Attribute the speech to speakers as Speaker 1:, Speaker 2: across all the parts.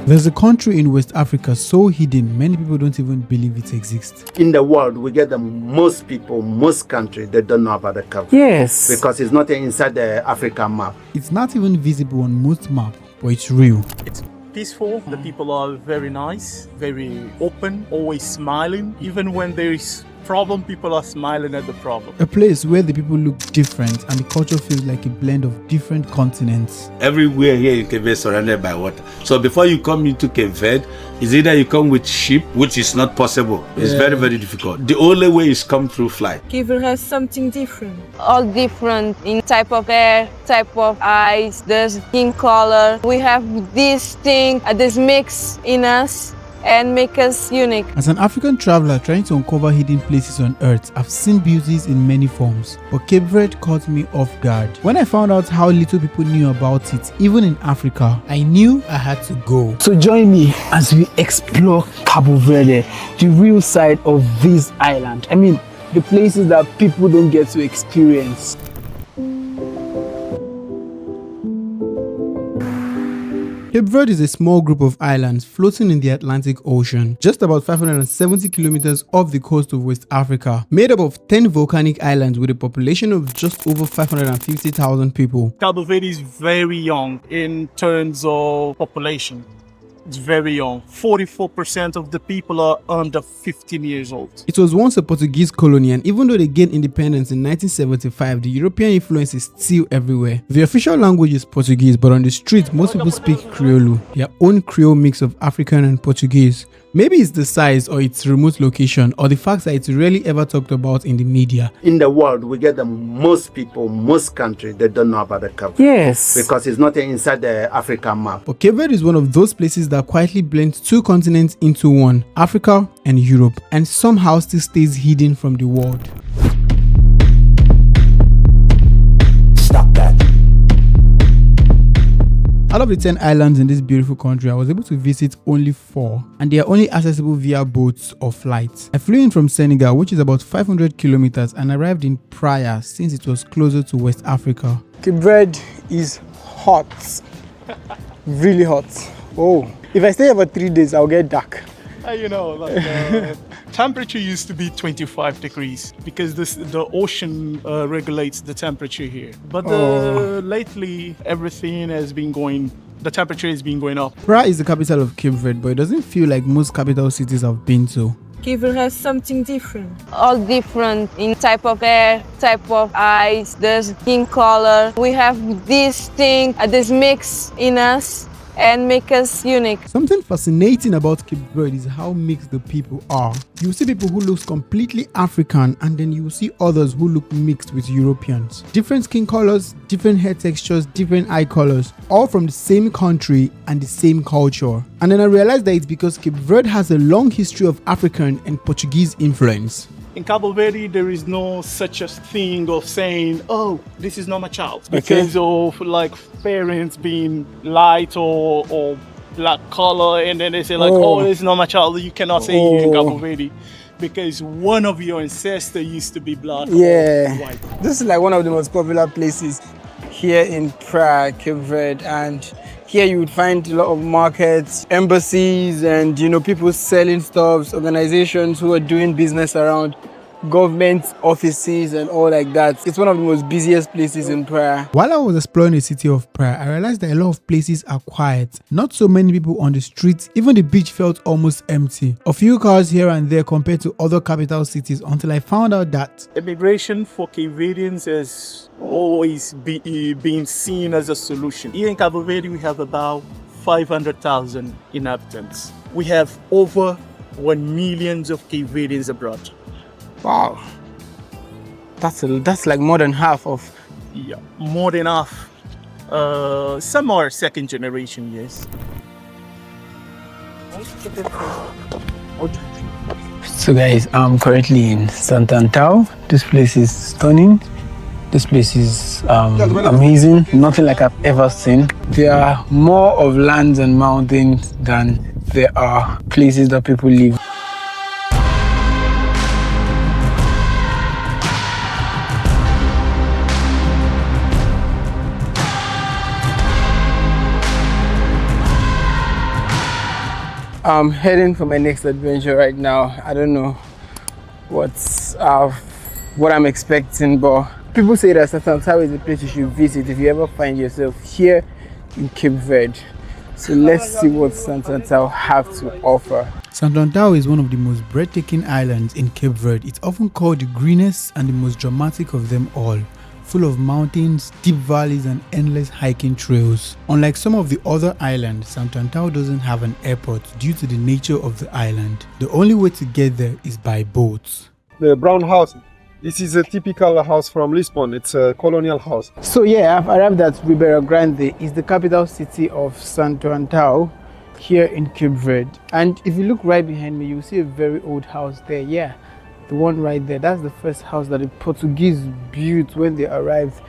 Speaker 1: There's a country in West Africa so hidden, many people don't even believe it exists.
Speaker 2: In the world, we get the most people, most countries that don't know about the Cape Verde.
Speaker 3: Yes.
Speaker 2: Because it's not inside the African map.
Speaker 1: It's not even visible on most maps, but it's real.
Speaker 4: It's peaceful. The people are very nice, very open, always smiling. Even when there is problem, people are smiling at the problem.
Speaker 1: A place where the people look different and the culture feels like a blend of different continents.
Speaker 5: Everywhere here in Cape Verde is surrounded by water. So before you come into Cape Verde, it's either you come with ship, which is not possible. It's very, very difficult. The only way is come through flight.
Speaker 6: Cape Verde has something different.
Speaker 7: All different in type of air, type of eyes, the skin color. We have this thing, this mix in us, and make us unique.
Speaker 1: As an African traveler trying to uncover hidden places on earth, I've seen beauties in many forms, but Cape Verde caught me off guard. When I found out how little people knew about it, even in Africa, I knew I had to go.
Speaker 3: So join me as we explore Cabo Verde, the real side of this island. I mean, the places that people don't get to experience.
Speaker 1: Cape Verde is a small group of islands floating in the Atlantic Ocean, just about 570 kilometers off the coast of West Africa, made up of 10 volcanic islands with a population of just over 550,000 people.
Speaker 4: Cabo Verde is very young in terms of population. It's very young. 44% of the people are under 15 years old.
Speaker 1: It was once a Portuguese colony, and even though they gained independence in 1975, the European influence is still everywhere. The official language is Portuguese, but on the street, most people speak Crioulo, their own Creole mix of African and Portuguese. Maybe it's the size or its remote location or the fact that it's rarely ever talked about in the media.
Speaker 2: In the world, we get the most people, most countries that don't know about the Cape Verde.
Speaker 3: Yes.
Speaker 2: Because it's not inside the African map.
Speaker 1: But Cape Verde is one of those places that quietly blends two continents into one, Africa and Europe, and somehow still stays hidden from the world.
Speaker 2: Stop that.
Speaker 1: Out of the 10 islands in this beautiful country, I was able to visit only 4, and they are only accessible via boats or flights. I flew in from Senegal, which is about 500 kilometers, and arrived in Praia since it was closer to West Africa.
Speaker 3: Cape Verde is hot. Really hot. Oh, if I stay here for 3 days, I'll get dark.
Speaker 4: Temperature used to be 25 degrees because the ocean regulates the temperature here. But lately, everything has been the temperature has been going up.
Speaker 1: Praia is the capital of Cape Verde, but it doesn't feel like most capital cities I've been to.
Speaker 6: Cape Verde has something different.
Speaker 7: All different in type of air, type of eyes, the skin color. We have this thing, this mix in us, and make us unique.
Speaker 1: Something fascinating about Cape Verde is how mixed the people are. You see people who look completely African, and then you see others who look mixed with Europeans. Different skin colors, different hair textures, different eye colors, all from the same country and the same culture. And then I realized that it's because Cape Verde has a long history of African and Portuguese influence.
Speaker 4: In Cabo Verde, there is no such a thing of saying, oh, this is not my child. Because of like parents being light or black color, and then they say like, oh, this is not my child. You cannot say it in Cabo Verde because one of your ancestors used to be black or white.
Speaker 3: This is like one of the most popular places here in Praia, Cape Verde, and here you would find a lot of markets, embassies, and people selling stuff, organizations who are doing business around government offices and all like that. It's one of the most busiest places in Praia.
Speaker 1: While I was exploring the city of Praia, I realized that a lot of places are quiet. Not so many people on the streets, even the beach felt almost empty. A few cars here and there compared to other capital cities, until I found out that
Speaker 4: immigration for Cape Verdeans has always been seen as a solution. Here in Cabo Verde, we have about 500,000 inhabitants. We have over 1 million of Cape Verdeans abroad.
Speaker 3: Wow, that's like more than half of.
Speaker 4: Yeah, more than half. Some are second generation, yes.
Speaker 3: So guys, I'm currently in Santo Antao. This place is stunning. This place is amazing. Nothing like I've ever seen. There are more of lands and mountains than there are places that people live. I'm heading for my next adventure right now. I don't know what I'm expecting, but people say that Santo Antao is the place you should visit if you ever find yourself here in Cape Verde. So let's see what Santo Antao have to offer.
Speaker 1: Santo Antao is one of the most breathtaking islands in Cape Verde. It's often called the greenest and the most dramatic of them all, full of mountains, deep valleys and endless hiking trails. Unlike some of the other islands, Santo Antao doesn't have an airport due to the nature of the island. The only way to get there is by boat.
Speaker 8: The brown house. This is a typical house from Lisbon. It's a colonial house.
Speaker 3: So yeah, I've arrived at Ribeira Grande. It's the capital city of Santo Antao here in Cape Verde. And if you look right behind me, you'll see a very old house there. Yeah, the one right there, that's the first house that the Portuguese built when they arrived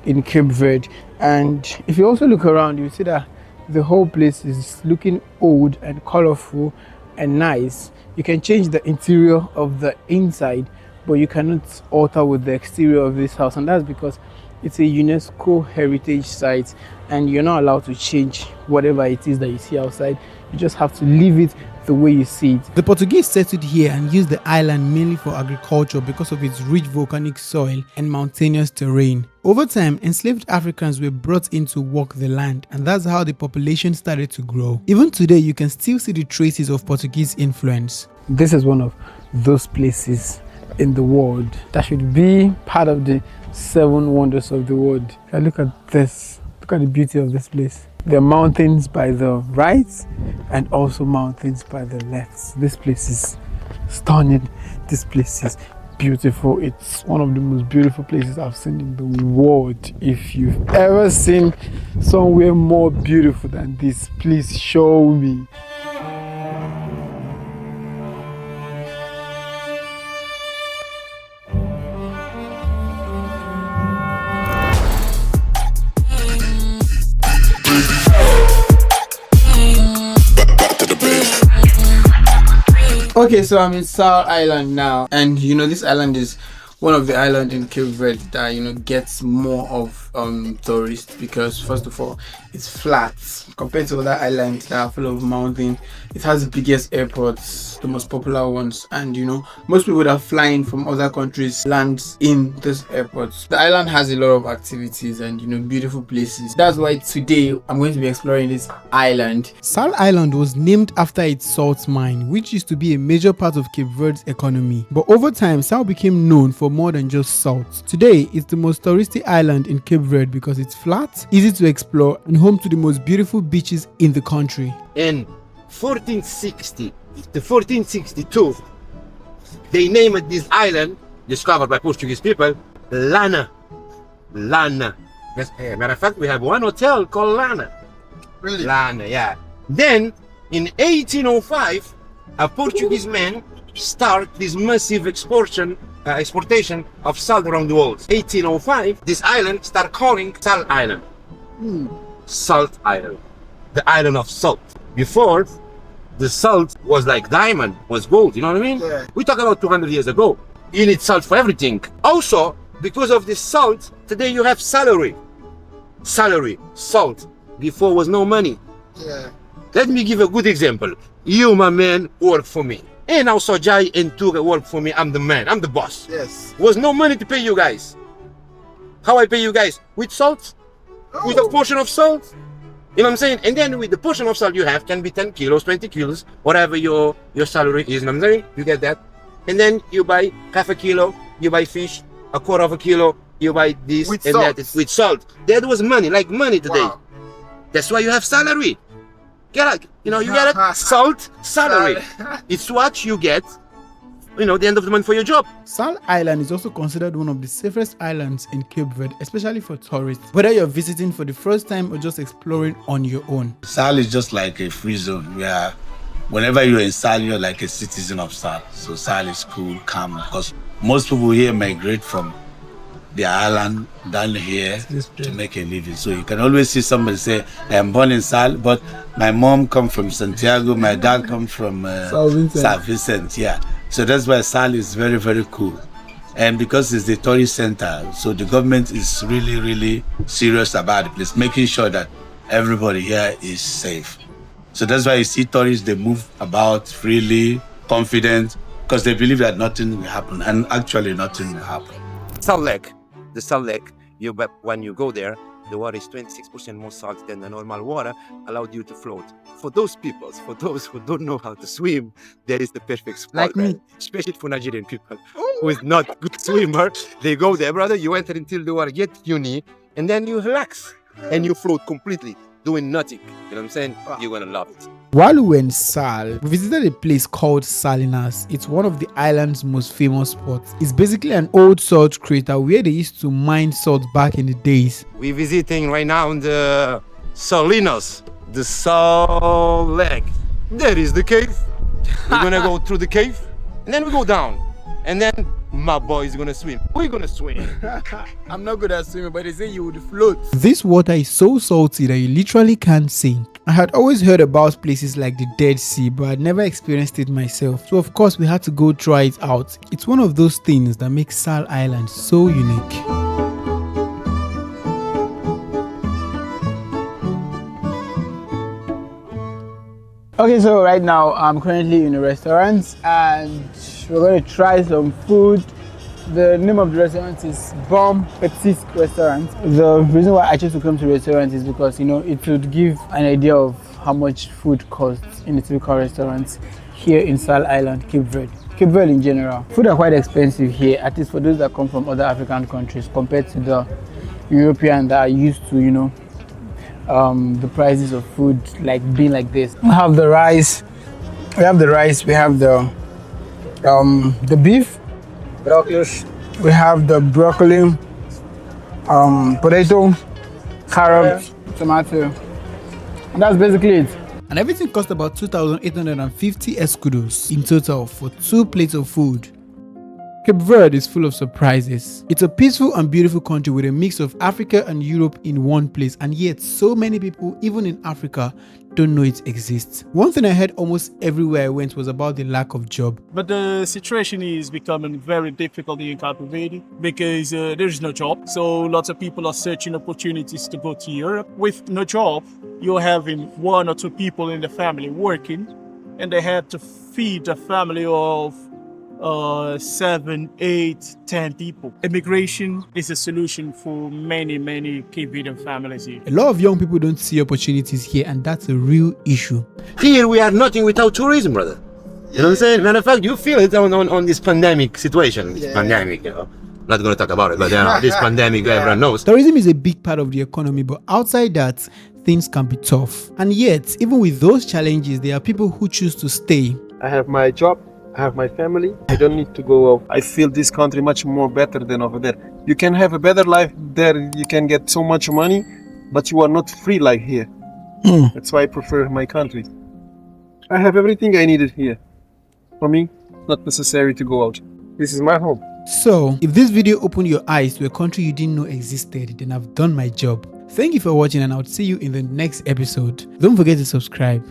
Speaker 3: in Cape Verde. And if you also look around, you see that the whole place is looking old and colorful and nice. You can change the interior of the inside, but you cannot alter with the exterior of this house, and that's because it's a UNESCO heritage site and you're not allowed to change whatever it is that you see outside. You just have to leave it the way you see it.
Speaker 1: The Portuguese settled here and used the island mainly for agriculture because of its rich volcanic soil and mountainous terrain. Over time, enslaved Africans were brought in to work the land, and that's how the population started to grow. Even today, you can still see the traces of Portuguese influence.
Speaker 3: This is one of those places in the world that should be part of the 7 wonders of the world. Look at this. Look at the beauty of this place. There are mountains by the right and also mountains by the left. This place is stunning. This place is beautiful. It's one of the most beautiful places I've seen in the world. If you've ever seen somewhere more beautiful than this, please show me. Okay, so I'm in Sal Island now, and you know this island is one of the islands in Cape Verde that gets more of tourists, because first of all it's flat compared to other islands that are full of mountains. It has the biggest airports, the most popular ones, and most people that are flying from other countries land in this airport. The island has a lot of activities and beautiful places. That's why today I'm going to be exploring this island.
Speaker 1: Sal Island was named after its salt mine, which used to be a major part of Cape Verde's economy. But over time, Sal became known for more than just salt. Today, it's the most touristy island in Cape Verde because it's flat, easy to explore, and home to the most beautiful beaches in the country.
Speaker 9: In 1460 to 1462, they named this island, discovered by Portuguese people, Lana. Lana. Yes, matter of fact, we have one hotel called Lana.
Speaker 3: Really?
Speaker 9: Lana, yeah. Then, in 1805, a Portuguese man start this massive exportation of salt around the world. 1805, this island start calling Salt Island. Salt Island. The island of salt. Before, the salt was like diamond, was gold, you know what I mean?
Speaker 3: Yeah.
Speaker 9: We talk about 200 years ago. You need salt for everything. Also, because of this salt, today you have salary. Salary, salt. Before was no money.
Speaker 3: Yeah.
Speaker 9: Let me give a good example. You, my man, work for me. And also Jai and Tuga work for me. I'm the man, I'm the boss.
Speaker 3: Yes.
Speaker 9: Was no money to pay you guys. How I pay you guys? With salt?
Speaker 3: Oh.
Speaker 9: With a portion of salt? You know what I'm saying? And then with the portion of salt you have, can be 10 kilos, 20 kilos, whatever your salary is, you know what I'm saying? You get that. And then you buy half a kilo, you buy fish, a quarter of a kilo, you buy this
Speaker 3: with
Speaker 9: and
Speaker 3: salt.
Speaker 9: that with salt. That was money, like money today.
Speaker 3: Wow.
Speaker 9: That's why you have salary. Get it? You get it? Salt, salary. It's what you get, the end of the month for your job.
Speaker 1: Sal Island is also considered one of the safest islands in Cape Verde, especially for tourists, whether you're visiting for the first time or just exploring on your own.
Speaker 5: Sal is just like a free zone where whenever you're in Sal, you're like a citizen of Sal. So Sal is cool, calm, because most people here migrate from the island down here to make a living. So you can always see somebody say, I'm born in Sal, but my mom comes from Santiago, my dad comes from São Vicente. Yeah. So that's why Sal is very, very cool. And because it's the tourist center, so the government is really, really serious about the place, making sure that everybody here is safe. So that's why you see tourists, they move about freely, confident, because they believe that nothing will happen. And actually, nothing will happen.
Speaker 9: Salt Lake. The Salt Lake, when you go there, the water is 26% more salt than the normal water, allowed you to float. For those people, for those who don't know how to swim, that is the perfect spot.
Speaker 3: Like me.
Speaker 9: Especially for Nigerian people who is not good swimmer. They go there, brother, you enter until the water gets to your knee, and then you relax, and you float completely, doing nothing. You know what I'm saying? You're gonna love it.
Speaker 1: While we were in Sal, we visited a place called Salinas. It's one of the island's most famous spots. It's basically an old salt crater where they used to mine salt back in the days.
Speaker 9: We're visiting right now the Salinas, the Salt Lake. There is the cave. We're gonna go through the cave, and then we go down. And then my boy is gonna swim. We're gonna swim.
Speaker 3: I'm not good at swimming, but they say you would float.
Speaker 1: This water is so salty that you literally can't sink. I had always heard about places like the Dead Sea, but I'd never experienced it myself. So of course we had to go try it out. It's one of those things that makes Sal Island so unique.
Speaker 3: Okay, so right now I'm currently in a restaurant and we're going to try some food. The name of the restaurant is Bon Petit Restaurant. The reason why I chose to come to the restaurant is because, you know, it would give an idea of how much food costs in a typical restaurant here in Sal Island, Cape Verde. Cape Verde in general. Food are quite expensive here, at least for those that come from other African countries compared to the European that are used to, you know, the prices of food like being like this. We have the rice, we have the beef, we have the broccoli, potato, carrot, tomato, and that's basically it.
Speaker 1: And everything cost about 2,850 escudos in total for 2 plates of food. Cape Verde is full of surprises. It's a peaceful and beautiful country with a mix of Africa and Europe in one place, and yet so many people, even in Africa, don't know it exists. One thing I heard almost everywhere I went was about the lack of job.
Speaker 4: But the situation is becoming very difficult in Cabo Verde because there is no job. So lots of people are searching opportunities to go to Europe. With no job, you're having 1 or 2 people in the family working, and they had to feed a family of 7, 8, 10 people. Immigration is a solution for many Cape Verdean families here.
Speaker 1: A lot of young people don't see opportunities here, and that's a real issue.
Speaker 9: Here we are nothing without tourism, brother. You know what I'm saying? Matter of fact, you feel it on this pandemic situation. This pandemic, you know. Not going to talk about it, but this pandemic, everyone knows.
Speaker 1: Tourism is a big part of the economy, but outside that, things can be tough. And yet, even with those challenges, there are people who choose to stay.
Speaker 8: I have my job, I have my family. I don't need to go out. I feel this country much more better than over there. You can have a better life there. You can get so much money, but you are not free like here. That's why I prefer my country. I have everything I needed here. For me, not necessary to go out. This is my home.
Speaker 1: So, if this video opened your eyes to a country you didn't know existed, then I've done my job. Thank you for watching, and I'll see you in the next episode. Don't forget to subscribe.